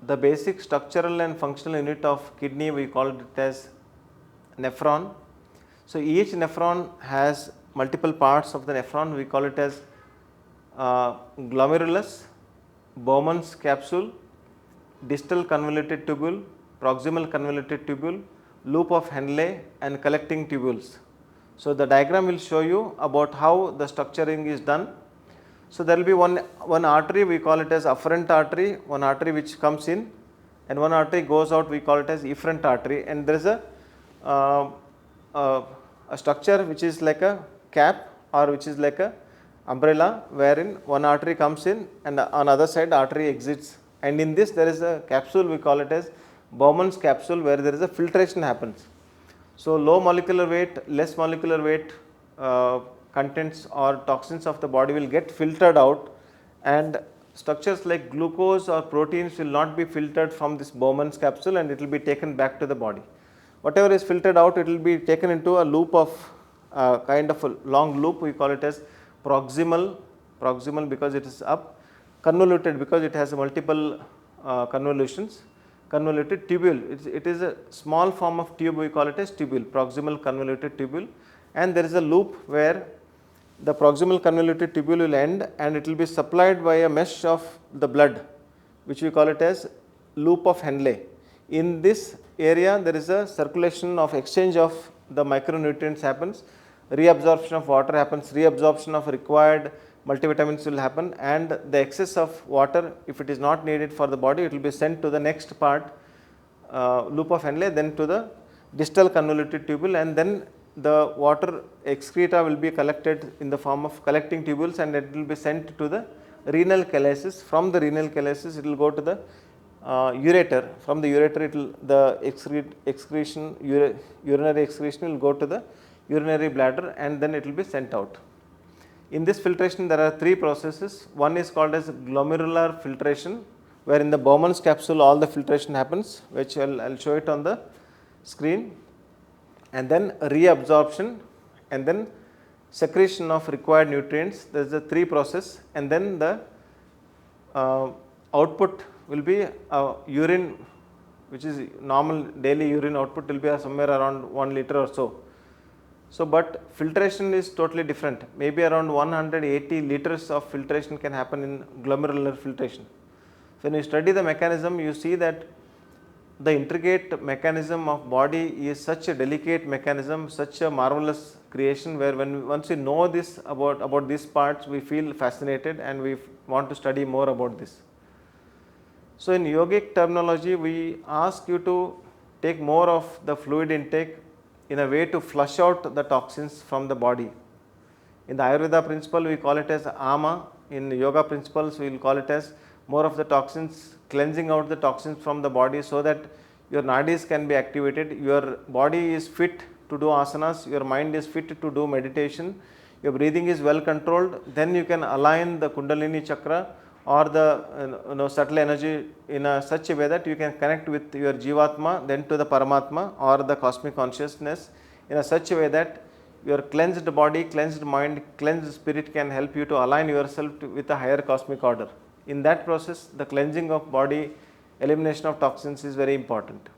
the basic structural and functional unit of kidney, we call it as nephron. So, each nephron has multiple parts of the nephron, we call it as glomerulus, Bowman's capsule, distal convoluted tubule, proximal convoluted tubule, loop of Henle and collecting tubules. So, the diagram will show you about how the structuring is done. So, there will be one artery, we call it as afferent artery, one artery which comes in, and one artery goes out, we call it as efferent artery, and there is a structure which is like a cap or which is like a umbrella, wherein one artery comes in and on other side artery exits, and in this there is a capsule, we call it as Bowman's capsule, where there is a filtration happens. So, low molecular weight, less molecular weight contents or toxins of the body will get filtered out, and structures like glucose or proteins will not be filtered from this Bowman's capsule, and it will be taken back to the body. Whatever is filtered out, it will be taken into a loop of kind of a long loop, we call it as proximal because it is up, convoluted because it has multiple convolutions, convoluted tubule, it is a small form of tube, we call it as tubule, proximal convoluted tubule, and there is a loop where the proximal convoluted tubule will end and it will be supplied by a mesh of the blood, which we call it as loop of Henle. In this area there is a circulation of exchange of the micronutrients happens, reabsorption of water happens, reabsorption of required multivitamins will happen, and the excess of water, if it is not needed for the body, it will be sent to the next part, loop of Henle, then to the distal convoluted tubule, and then the water excreta will be collected in the form of collecting tubules, and it will be sent to the renal calyces. From the renal calyces it will go to the ureter. From the ureter urinary excretion will go to the urinary bladder, and then it will be sent out. In this filtration there are three processes. One is called as glomerular filtration, where in the Bowman's capsule all the filtration happens, which I will show it on the screen, and then reabsorption, and then secretion of required nutrients. There is a three process, and then the output will be urine, which is normal daily urine output will be somewhere around 1 liter or so. So, but filtration is totally different, maybe around 180 liters of filtration can happen in glomerular filtration. So, when you study the mechanism, you see that the intricate mechanism of body is such a delicate mechanism, such a marvelous creation, where once we know this about these parts, we feel fascinated and we want to study more about this. So, in yogic terminology, we ask you to take more of the fluid intake in a way to flush out the toxins from the body. In the Ayurveda principle, we call it as ama. In yoga principles, we will call it as more of the toxins, cleansing out the toxins from the body, so that your nadis can be activated, your body is fit to do asanas, your mind is fit to do meditation, your breathing is well controlled, then you can align the Kundalini chakra or the subtle energy in such a way that you can connect with your Jivatma, then to the Paramatma or the cosmic consciousness in such a way that your cleansed body, cleansed mind, cleansed spirit can help you to align yourself with a higher cosmic order. In that process, the cleansing of body, elimination of toxins is very important.